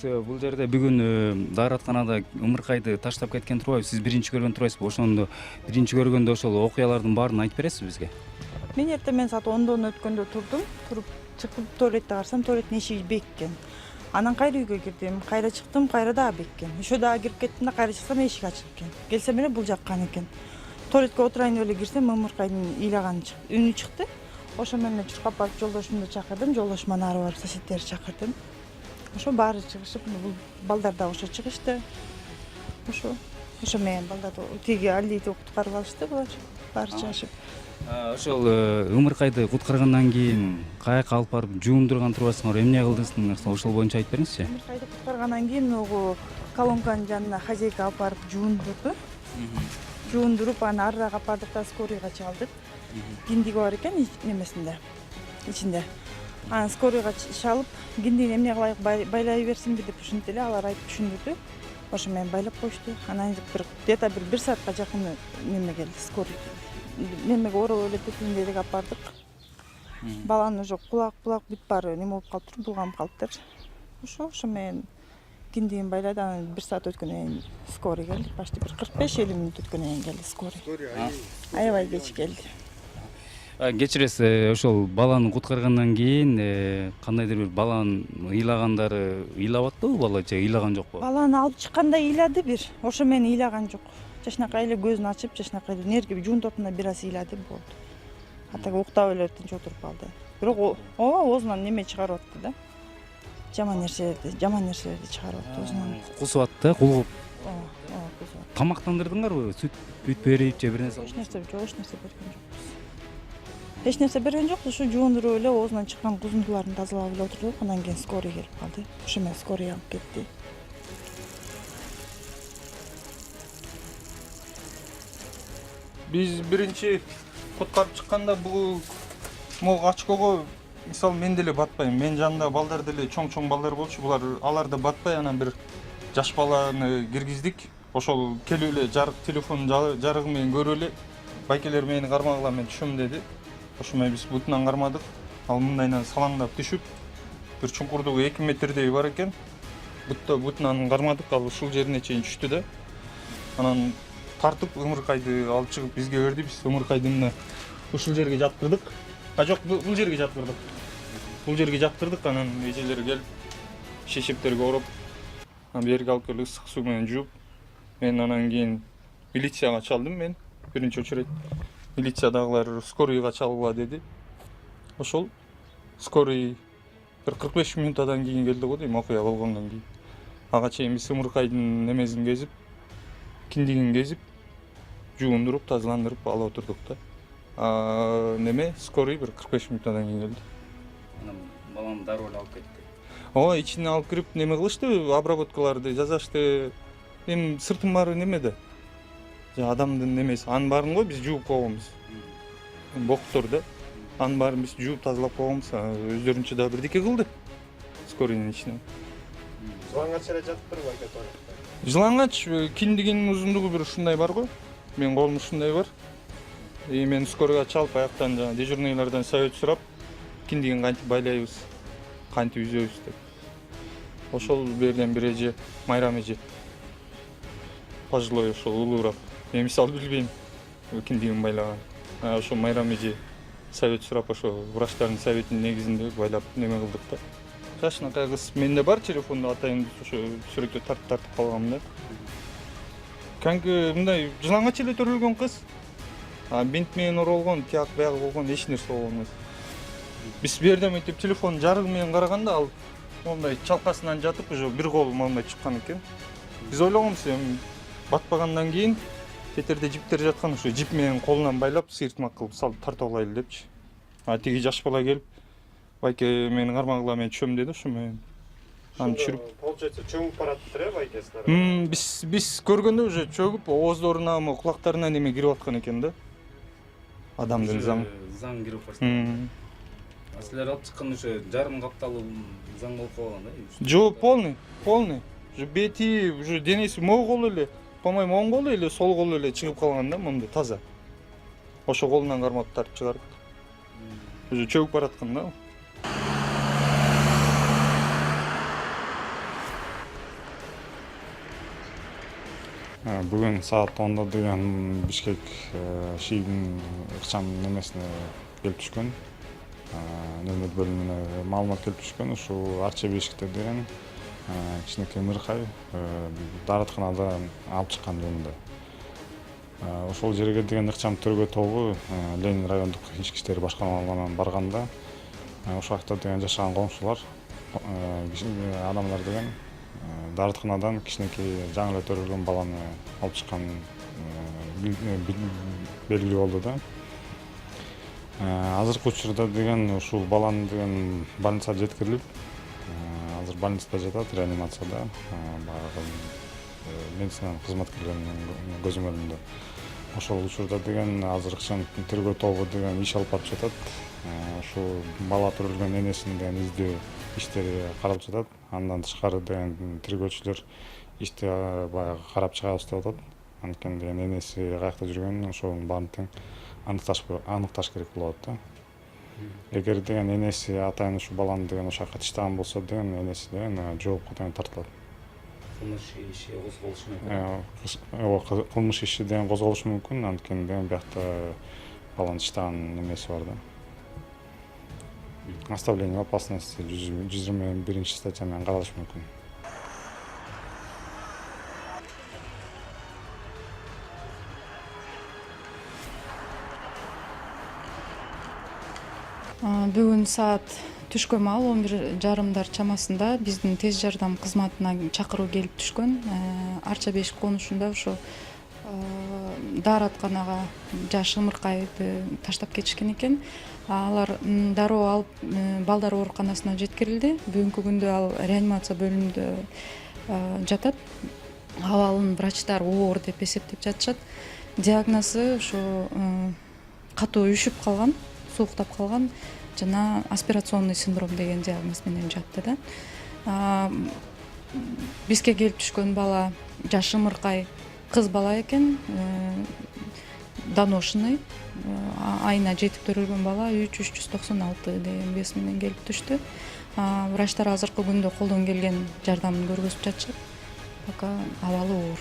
Бул жерде бүгүн дааратканада ымыркайды таштап кеткен турбайбы? Сиз биринчи көргөн турбайсызбы? Ошондо биринчи көргөндө ошол окуялардын баарын айтып бересизби бизге? Мен эртең саат 10 өткөндө туруп чыгып туалетте карасам, туалеттин эшиги беккен. Анан кайра үйгө кирдим, кайра чыктым, кайра дагы беккен. Ошо дагы кирип кеттим да кайра чыксам эшик ачык экен. Келсем эле бул жаккан экен. Туалетке отурайын деп эле кирсем, ымыркайдын ыйлаган үнү чыкты. Ошо менен чуркап барып жолдошумду чакырдым, жолдошум ары барып соседтерди чакырдым. Ошо баары чыгышып, бул балдар да ошо чыгышты. Ошо менен балдарды тиги Алиди куткарып алышты булар. Баары чыгышып. Ошол ымыркайды куткаргандан кийин каяка алып барып жуундурган турбайсыңар, эмне кылдыңыз? Ошол боюнча айтып бериңизчи. Ымыркайды куткаргандан кийин могу колонканын жанына хозяйка алып барып жуундурду. Жуундуруп, аны арыраак алып бардык да скорыйга чалдык. Киндиги бар экен немесинде, ичинде. Анан скорыйга чалып, киндигин эмне кылайык, байлай берсинби деп ушинтип эле алар айтып түшүндүрдү. Ошо менен байлап коюшту. Анан где-то бир саатка жакын неме келди, скорый. Немеге ороп эле тетиндеди алып бардык. Баланын уже кулак бүт баары неме болуп калыптыр, булганып калыптыр. Ошо менен киндигин байлады, анан бир саат өткөндөн кийин скорый келди. Почти бир 45-50 мүнөт өткөндөн кийин келди скорый. Аябай кеч келди. Кечиресиз, ошол баланы куткаргандан кийин кандайдыр бир баланын ыйлагандары ыйлап аттыбы бала же ыйлаган жокпу? Баланы алып чыкканда ыйлады бир. Ошо менен ыйлаган жок. Жашынакай эле көзүн ачып, жашынакай эле нервге жуунтуп отурганда бир аз ыйлады болду. Атак уктап эле тынч отуруп калды. Бирок оозунан неме чыгарып атты да. Жаман нерселерди чыгарып атты оозунан. Кусуп атты, кулгуп. Кусуп. Тамактандырдыңарбы? Сүт берип же бир нерсе? Эч нерсе берген жокпуз. Эч нерсе берген жокпуз, ушу жуундуруп эле оозунан чыккан кузундуларын тазалап эле отурдук. Андан кийин скорый келип калды. Ошо менен скорый алып кетти. Биз биринчи куткарып чыкканда бул могу очкого мисалы мен деле батпайм. Мен жанымда балдар деле чоң балдар болчу. Алар да батпай, анан бир жаш баланы киргиздик. Ошол келип эле жарык телефон жарыгы менен көрүп эле байкелер мени кармагыла, мен түшөм деди. Ошо менен биз бутунан кармадык. Ал мындайынан салаңдап түшүп, бир чуңкурдугу 2 метрдей бар экен. Бутунан кармадык, ал ушул жерине чейин түштү да. Анан тартып ымыркайды алып чыгып бизге берди. Биз ымыркайды мына ушул жерге жаткырдык. Жок, бул жерге жаткырдык. Анан эжелер келип шешептерге ороп, берге алып келип ысык суу менен жууп, мен анан кийин милицияга чалдым. Мен биринчи очередь милициядагылар скорыйга чалгыла деди. Ошол скорый бир 45 мүнөттөн кийин келди го дейм, окуя болгондон кийин. Ага чейин биз ымыркайдын немесин кезип, киндигин кезип, жуундуруп, тазаландырып алып отурдук да. Неме скорый бир 45 мүнөттөн кийин келди. Анан баланы дароо эле алып кетти. Ичине алып кирип неме кылышты, обработкаларды жасашты. Эми сыртын баары немеде. Адамдын немеси, анын баарын го биз жууп койгонбуз. Боктор да. Анын баарын биз жууп тазалап койгонбуз. Өздөрүнчө да бирдике кылды. Скорыйнын ичине. Жылаңач эле жатыптырбы айка туалетте? Жылаңач киндигинин узундугу бир ушундай бар го. Менин колум ушундай бар. Мен скорыйга чалып аяктан жана дежурныйлардан совет сурап, киндигин кантип байлайбыз, кантип үзөбүз деп. Ошол берден бир эже, Майрам эже. Пожилой ошол улуураак. Мен мисалы билбейм киндигин байлаган. Ошо Майрам эже совет сурап, ошо врачтардын советинин негизинде байлап неме кылдык да. Жашынакай кыз менде бар телефондо, атайын ошо сүрөттө тартып калгам да. Кәнки мындай жылаңач эле төрөлгөн кыз. Бинт менен оролгон, тияк баягы болгон, эч нерсе болгон эмес. Биз берден мынтип телефон жарыгы менен караганда ал мондай чалкасынан жатып, уже бир кол мондай чыккан экен. Биз ойлогонбуз, эми батпагандан кийин тетерде жиптер жаткан, ошо жип менен колунан байлап, сыйыртмак кылып салып тартып алайлы депчи. Тиги жаш бала келип, байке мени кармагыла, мен түшөм деди, ошо менен аны түшүрүп. Получается, чөгүп бараттыр, байкеси. Биз көргөндө уже чөгүп, ооздоруна, кулактарына неме кирип аткан экен да. Адамдын заң кирип баштаган. Силер алып чыккан ошо жарым капталуу заң болуп калган да? Жок, полный. Уже бети, уже денеси могу колу эле, по-моему, оң колу или сол колу эле чыгып калган да, моундай таза. Ошо колунан кармап тартып чыгарып. Уже чөгүп бараткан да. Бүгүн саат 10-да деген Бишкек ШИИдин ыкчам немесине келип түшкөн. Нөмөр бөлүмүнө маалымат келип түшкөн. Ушул Арча Бешикте деген кичинекей ымыркай дааратканадан алып чыккан жөнүндө. Ошол жерге деген ыкчам төргөө тобу Ленин райондук ички иштер башкармалыгынан барганда ошол жакта деген жашаган коңшулар адамдар деген дааратканадан кичинекей жаңы эле төрөлгөн баланы алып чыккан белгилүү болду да. Азыркы учурда деген ушул баланы деген больницага жеткирилип, азыр больницада жатат, реанимацияда, баягы медицинанын кызматкерлеринин көзөмөлүндө. Ошол учурда деген азыркы тергөө тобу деген иш алып барып жатат. Ушул бала төрөлгөн энесин деген издөө иштери каралып жатат. Андан тышкары деген тергөөчүлөр ишти баягы карап чыгабыз деп атат. Анткени деген энеси каякта жүргөнүн ошонун баарын тең аныкташ керек болот да. Эгер деген энеси атайын ушу баланы деген ошол жака таштаган болсо деген энеси деген жоопко деген тартылат. Кылмыш иши козголушу мүмкүн. Кылмыш иши деген козголушу мүмкүн, анткени деген биякта баланы таштаган немеси бар да. Оставление в опасности 121 статья менен каралышы мүмкүн. Бүгүн саат түшкөн маал 11:30 чамасында биздин тез жардам кызматына чакыруу келип түшкөн. Арча Бешик конушунда ушу дааратканага жаш ымыркайды таштап кетишкен экен. Алар дароо алып балдар ооруканасына жеткирилди. Бүгүнкү күндө ал реанимация бөлүмүндө жатат. Абалын врачтар оор деп эсептеп жатышат. Диагнозу ушу катуу үшүп калган, сууктап калган жана аспирационный синдром деген диагноз менен жатты да. Бизге келип түшкөн бала жаш ымыркай кыз бала экен. Доношенный, айына жетип төрөлгөн бала 396 деген вес менен келип түштү. Врачтар азыркы күндө колдон келген жардамын көргөзүп жатышат. Пока абалы оор.